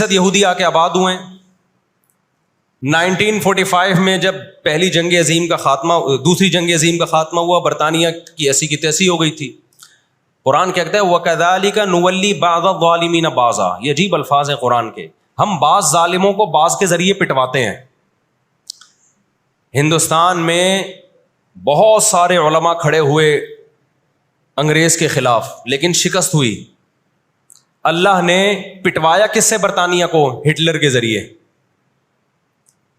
یہودی آ کے آباد ہوئے ہیں۔ 1945 میں جب پہلی جنگ عظیم کا خاتمہ، دوسری جنگ عظیم کا خاتمہ ہوا، برطانیہ کی ایسی کی تیسی ہو گئی تھی۔ قرآن کہتا ہے وَكَذَلِكَ نُوَلِّي بَعْضَ الظَّالِمِينَ بَعْضًا، یہ عجیب الفاظ ہیں قرآن کے، ہم بعض ظالموں کو بعض کے ذریعے پٹواتے ہیں۔ ہندوستان میں بہت سارے علماء کھڑے ہوئے انگریز کے خلاف، لیکن شکست ہوئی۔ اللہ نے پٹوایا کس سے؟ برطانیہ کو، ہٹلر کے ذریعے۔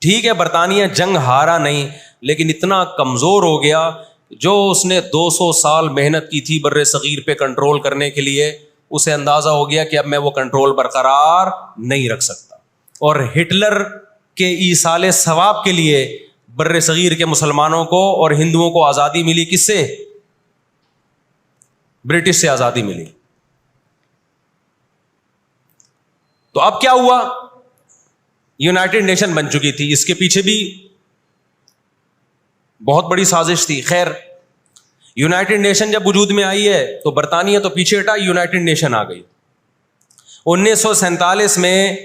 ٹھیک ہے برطانیہ جنگ ہارا نہیں، لیکن اتنا کمزور ہو گیا، جو اس نے 200 سال محنت کی تھی بر صغیر پہ کنٹرول کرنے کے لیے، اسے اندازہ ہو گیا کہ اب میں وہ کنٹرول برقرار نہیں رکھ سکتا۔ اور ہٹلر کے ایصال ثواب کے لیے بر صغیر کے مسلمانوں کو اور ہندوؤں کو آزادی ملی، کس سے؟ برٹش سے آزادی ملی۔ تو اب کیا ہوا؟ یونائٹڈ نیشن بن چکی تھی، اس کے پیچھے بھی بہت بڑی سازش تھی۔ خیر، یونائٹڈ نیشن جب وجود میں آئی ہے تو برطانیہ تو پیچھے ہٹا، یونائٹڈ نیشن آ گئی۔ 1947 میں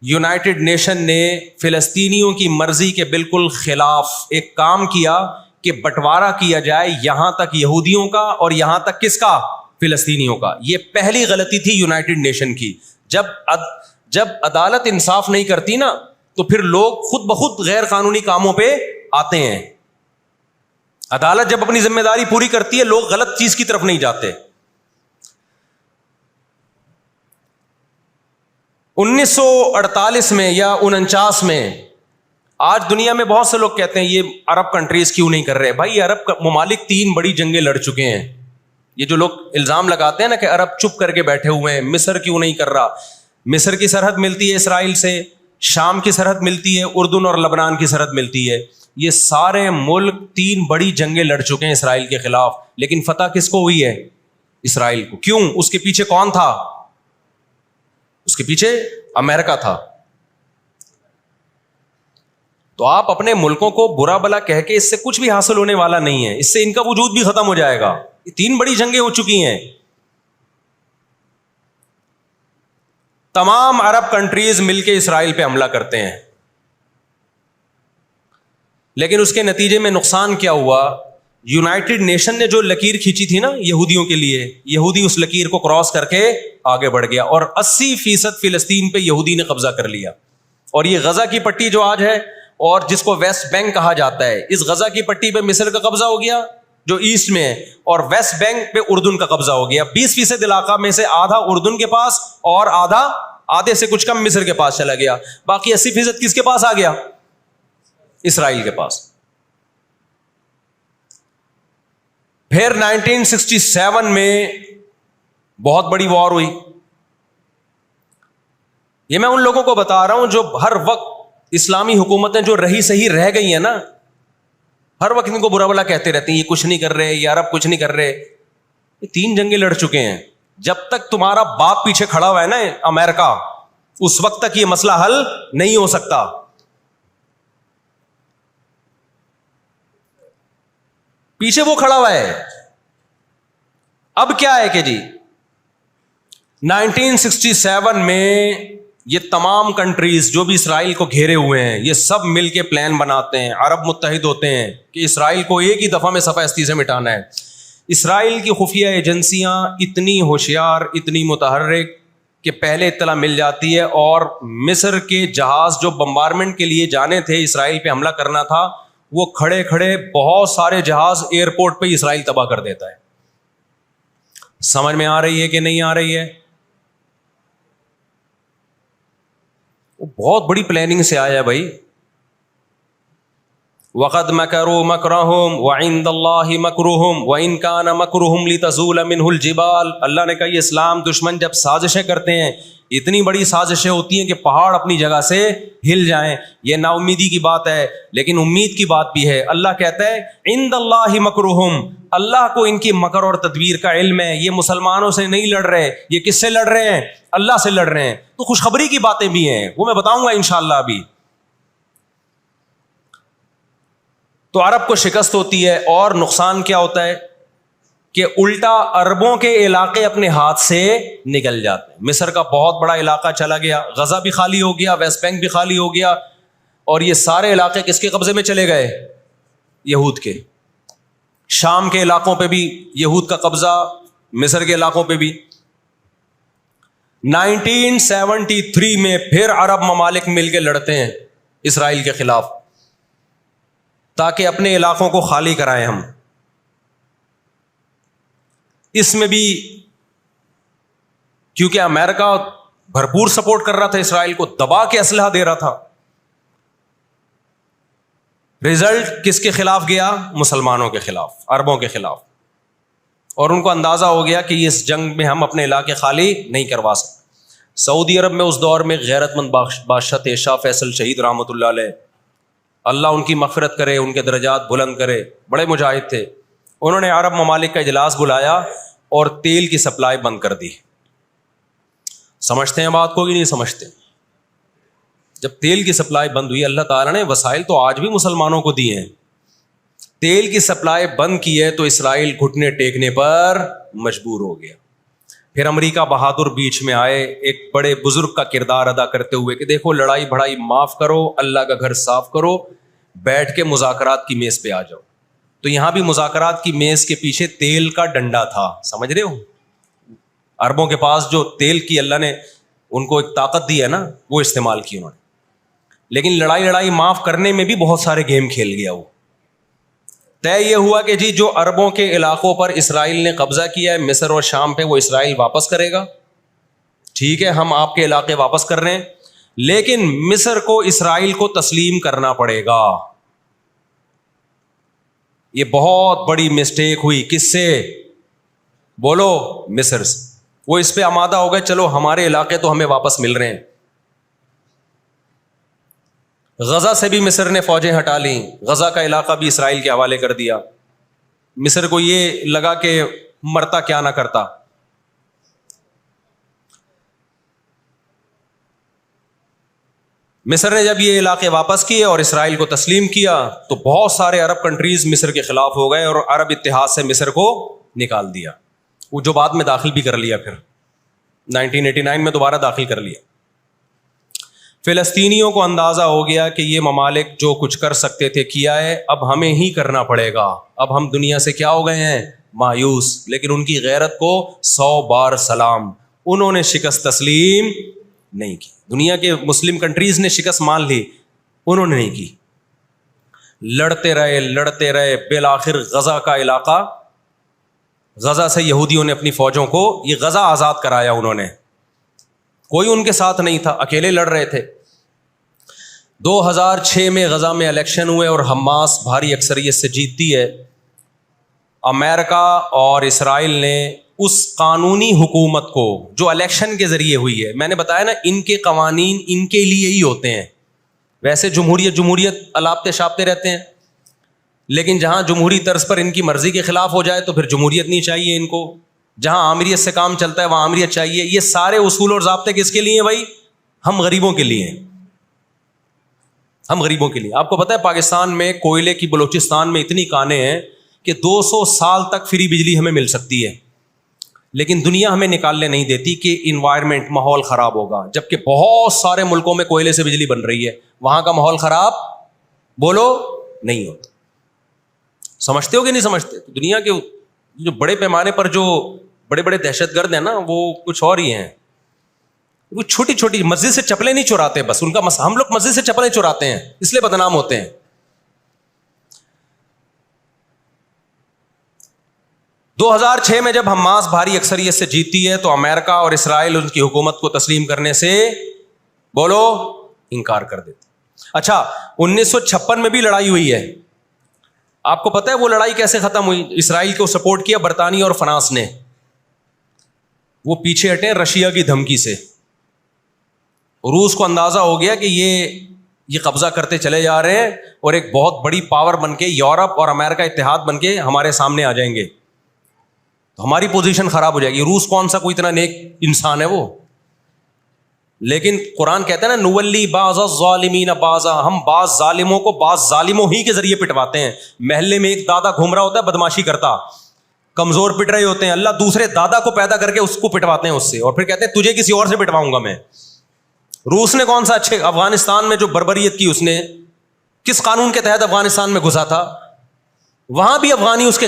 یونائٹڈ نیشن نے فلسطینیوں کی مرضی کے بالکل خلاف ایک کام کیا کہ بٹوارا کیا جائے، یہاں تک یہودیوں کا اور یہاں تک کس کا؟ فلسطینیوں کا۔ یہ پہلی غلطی تھی یونائٹڈ نیشن کی۔ جب عدالت انصاف نہیں کرتی نا، تو پھر لوگ خود بخود غیر قانونی کاموں پہ آتے ہیں۔ عدالت جب اپنی ذمہ داری پوری کرتی ہے، لوگ غلط چیز کی طرف نہیں جاتے۔ 1948 میں یا 49 میں، آج دنیا میں بہت سے لوگ کہتے ہیں یہ عرب کنٹریز کیوں نہیں کر رہے؟ بھائی عرب ممالک 3 بڑی جنگیں لڑ چکے ہیں۔ یہ جو لوگ الزام لگاتے ہیں نا کہ عرب چپ کر کے بیٹھے ہوئے ہیں، مصر کیوں نہیں کر رہا؟ مصر کی سرحد ملتی ہے اسرائیل سے، شام کی سرحد ملتی ہے، اردن اور لبنان کی سرحد ملتی ہے۔ یہ سارے ملک 3 بڑی جنگیں لڑ چکے ہیں اسرائیل کے خلاف، لیکن فتح کس کو ہوئی ہے؟ اسرائیل کو۔ کیوں؟ اس کے پیچھے کون تھا؟ اس کے پیچھے امریکہ تھا۔ تو آپ اپنے ملکوں کو برا بلا کہہ کے اس سے کچھ بھی حاصل ہونے والا نہیں ہے، اس سے ان کا وجود بھی ختم ہو جائے گا۔ 3 بڑی جنگیں ہو چکی ہیں، تمام عرب کنٹریز مل کے اسرائیل پہ حملہ کرتے ہیں، لیکن اس کے نتیجے میں نقصان کیا ہوا؟ یونائٹڈ نیشن نے جو لکیر کھینچی تھی نا یہودیوں کے لیے، یہودی اس لکیر کو کراس کر کے آگے بڑھ گیا، اور 80% فلسطین پہ یہودی نے قبضہ کر لیا۔ اور یہ غزہ کی پٹی جو آج ہے، اور جس کو ویسٹ بینک کہا جاتا ہے، اس غزہ کی پٹی پہ مصر کا قبضہ ہو گیا جو ایسٹ میں ہے، اور ویسٹ بینک پہ اردن کا قبضہ ہو گیا۔ 20% علاقہ میں سے آدھا اردن کے پاس اور آدھے سے کچھ کم مصر کے پاس چلا گیا، باقی 80% کس کے پاس آ گیا؟ اسرائیل کے پاس۔ پھر 1967 میں بہت بڑی وار ہوئی۔ یہ میں ان لوگوں کو بتا رہا ہوں جو ہر وقت اسلامی حکومتیں جو رہی صحیح رہ گئی ہیں نا، ہر وقت ان کو برا بلا کہتے رہتے ہیں، یہ کچھ نہیں کر رہے، یہ عرب کچھ نہیں کر رہے۔ یہ 3 جنگیں لڑ چکے ہیں۔ جب تک تمہارا باپ پیچھے کھڑا ہوا ہے نا امریکہ، اس وقت تک یہ مسئلہ حل نہیں ہو سکتا۔ پیچھے وہ کھڑا ہوا ہے۔ اب کیا ہے کہ جی 1967 میں یہ تمام کنٹریز جو بھی اسرائیل کو گھیرے ہوئے ہیں، یہ سب مل کے پلان بناتے ہیں، عرب متحد ہوتے ہیں کہ اسرائیل کو ایک ہی دفعہ میں صفحہ ہستی سے مٹانا ہے۔ اسرائیل کی خفیہ ایجنسیاں اتنی ہوشیار، اتنی متحرک کہ پہلے اطلاع مل جاتی ہے، اور مصر کے جہاز جو بمبارمنٹ کے لیے جانے تھے، اسرائیل پہ حملہ کرنا تھا، وہ کھڑے کھڑے بہت سارے جہاز ایئرپورٹ پہ اسرائیل تباہ کر دیتا ہے۔ سمجھ میں آ رہی ہے کہ نہیں آ رہی ہے؟ وہ بہت بڑی پلاننگ سے آیا بھائی۔ وَقَدْ مَكَرُوا مَكْرَهُمْ وَعِنْدَ اللَّهِ مَكْرُهُمْ وَإِنْ كَانَ مَكْرُهُمْ لِتَزُولَ مِنْهُ الْجِبَالُ۔ اللہ نے کہا یہ اسلام دشمن جب سازشیں کرتے ہیں، اتنی بڑی سازشیں ہوتی ہیں کہ پہاڑ اپنی جگہ سے ہل جائیں۔ یہ نا امیدی کی بات ہے، لیکن امید کی بات بھی ہے۔ اللہ کہتا ہے عِنْدَ اللَّهِ مَكْرُهُمْ، اللہ کو ان کی مکر اور تدبیر کا علم ہے۔ یہ مسلمانوں سے نہیں لڑ رہے، یہ کس سے لڑ رہے ہیں؟ اللہ سے لڑ رہے ہیں۔ تو خوشخبری کی باتیں بھی ہیں، وہ میں بتاؤں گا انشاءاللہ ابھی۔ تو عرب کو شکست ہوتی ہے، اور نقصان کیا ہوتا ہے؟ کہ الٹا عربوں کے علاقے اپنے ہاتھ سے نکل جاتے ہیں. مصر کا بہت بڑا علاقہ چلا گیا, غزہ بھی خالی ہو گیا, ویسٹ بینک بھی خالی ہو گیا, اور یہ سارے علاقے کس کے قبضے میں چلے گئے؟ یہود کے. شام کے علاقوں پہ بھی یہود کا قبضہ, مصر کے علاقوں پہ بھی. 1973 میں پھر عرب ممالک مل کے لڑتے ہیں اسرائیل کے خلاف تاکہ اپنے علاقوں کو خالی کرائیں ہم. اس میں بھی کیونکہ امریکہ بھرپور سپورٹ کر رہا تھا اسرائیل کو, دبا کے اسلحہ دے رہا تھا, رزلٹ کس کے خلاف گیا؟ مسلمانوں کے خلاف, عربوں کے خلاف. اور ان کو اندازہ ہو گیا کہ اس جنگ میں ہم اپنے علاقے خالی نہیں کروا سکتے. سعودی عرب میں اس دور میں غیرت مند بادشاہ تھے شاہ فیصل شہید رحمۃ اللہ علیہ, اللہ ان کی مغفرت کرے, ان کے درجات بلند کرے, بڑے مجاہد تھے. انہوں نے عرب ممالک کا اجلاس بلایا اور تیل کی سپلائی بند کر دی. سمجھتے ہیں بات کو کہ نہیں سمجھتے؟ جب تیل کی سپلائی بند ہوئی, اللہ تعالیٰ نے وسائل تو آج بھی مسلمانوں کو دیے ہیں, تیل کی سپلائی بند کی ہے تو اسرائیل گھٹنے ٹیکنے پر مجبور ہو گیا. پھر امریکہ بہادر بیچ میں آئے ایک بڑے بزرگ کا کردار ادا کرتے ہوئے کہ دیکھو لڑائی بھڑائی معاف کرو, اللہ کا گھر صاف کرو, بیٹھ کے مذاکرات کی میز پہ آ جاؤ. تو یہاں بھی مذاکرات کی میز کے پیچھے تیل کا ڈنڈا تھا, سمجھ رہے ہو؟ عربوں کے پاس جو تیل کی اللہ نے ان کو ایک طاقت دی ہے نا, وہ استعمال کی انہوں نے. لیکن لڑائی معاف کرنے میں بھی بہت سارے گیم کھیل گیا. وہ طے یہ ہوا کہ جی جو عربوں کے علاقوں پر اسرائیل نے قبضہ کیا ہے مصر اور شام پہ, وہ اسرائیل واپس کرے گا. ٹھیک ہے, ہم آپ کے علاقے واپس کر رہے ہیں, لیکن مصر کو اسرائیل کو تسلیم کرنا پڑے گا. یہ بہت بڑی مسٹیک ہوئی. کس سے؟ بولو, مصر سے. وہ اس پہ آمادہ ہو گئے, چلو ہمارے علاقے تو ہمیں واپس مل رہے ہیں. غزہ سے بھی مصر نے فوجیں ہٹا لیں, غزہ کا علاقہ بھی اسرائیل کے حوالے کر دیا. مصر کو یہ لگا کہ مرتا کیا نہ کرتا. مصر نے جب یہ علاقے واپس کیے اور اسرائیل کو تسلیم کیا تو بہت سارے عرب کنٹریز مصر کے خلاف ہو گئے اور عرب اتحاد سے مصر کو نکال دیا. وہ جو بعد میں داخل بھی کر لیا, پھر 1989 میں دوبارہ داخل کر لیا. فلسطینیوں کو اندازہ ہو گیا کہ یہ ممالک جو کچھ کر سکتے تھے کیا ہے, اب ہمیں ہی کرنا پڑے گا. اب ہم دنیا سے کیا ہو گئے ہیں؟ مایوس. لیکن ان کی غیرت کو 100 بار سلام, انہوں نے شکست تسلیم نہیں کی. دنیا کے مسلم کنٹریز نے شکست مان لی, انہوں نے نہیں کی. لڑتے رہے بالآخر غزہ کا علاقہ, غزہ سے یہودیوں نے اپنی فوجوں کو یہ غزہ آزاد کرایا. انہوں نے, کوئی ان کے ساتھ نہیں تھا, اکیلے لڑ رہے تھے. 2006 میں غزہ میں الیکشن ہوئے اور حماس بھاری اکثریت سے جیتتی ہے. امریکہ اور اسرائیل نے اس قانونی حکومت کو جو الیکشن کے ذریعے ہوئی ہے, میں نے بتایا نا ان کے قوانین ان کے لیے ہی ہوتے ہیں. ویسے جمہوریت الاپتے شاپتے رہتے ہیں, لیکن جہاں جمہوری طرز پر ان کی مرضی کے خلاف ہو جائے تو پھر جمہوریت نہیں چاہیے ان کو. جہاں آمریت سے کام چلتا ہے وہاں آمریت چاہیے. یہ سارے اصول اور ضابطے کس کے لیے ہیں بھائی؟ ہم غریبوں کے لیے ہیں, ہم غریبوں کے لیے. آپ کو پتہ ہے پاکستان میں کوئلے کی بلوچستان میں اتنی کانیں ہیں کہ 200 سال تک فری بجلی ہمیں مل سکتی ہے, لیکن دنیا ہمیں نکالنے نہیں دیتی کہ انوائرمنٹ, ماحول خراب ہوگا. جبکہ بہت سارے ملکوں میں کوئلے سے بجلی بن رہی ہے, وہاں کا ماحول خراب بولو نہیں ہوتا. سمجھتے ہو کہ نہیں سمجھتے؟ دنیا کے جو بڑے پیمانے پر جو بڑے بڑے دہشت گرد ہیں نا, وہ کچھ اور ہی ہیں. وہ چھوٹی چھوٹی مسجد سے چپلیں نہیں چراتے, بس ان کا ہم لوگ مسجد سے چپلیں چراتے ہیں اس لیے بدنام ہوتے ہیں. 2006 میں جب حماس بھاری اکثریت سے جیتتی ہے تو امریکہ اور اسرائیل ان کی حکومت کو تسلیم کرنے سے بولو انکار کر دیتے. اچھا 1956 میں بھی لڑائی ہوئی ہے. آپ کو پتہ ہے وہ لڑائی کیسے ختم ہوئی؟ اسرائیل کو سپورٹ کیا برطانیہ اور فرانس نے. وہ پیچھے ہٹے رشیا کی دھمکی سے. روس کو اندازہ ہو گیا کہ یہ قبضہ کرتے چلے جا رہے ہیں اور ایک بہت بڑی پاور بن کے یورپ اور امریکہ اتحاد بن کے ہمارے سامنے آ جائیں گے تو ہماری پوزیشن خراب ہو جائے گی. روس کون سا کوئی اتنا نیک انسان ہے وہ, لیکن قرآن کہتا ہے نا نولی بعض الظالمین بعضا, ہم بعض ظالموں کو بعض ظالموں ہی کے ذریعے پٹواتے ہیں. محلے میں ایک دادا گھوم رہا ہوتا ہے بدماشی کرتا, کمزور پٹ رہے ہوتے ہیں, اللہ دوسرے دادا کو پیدا کر کے اس کو پٹواتے ہیں اس سے, اور پھر کہتے ہیں تجھے کسی اور سے پٹواؤں گا میں. روس نے کون سا اچھے, افغانستان میں جو بربریت کی اس نے کس قانون کے تحت افغانستان میں گھسا تھا, وہاں بھی افغانی اس کے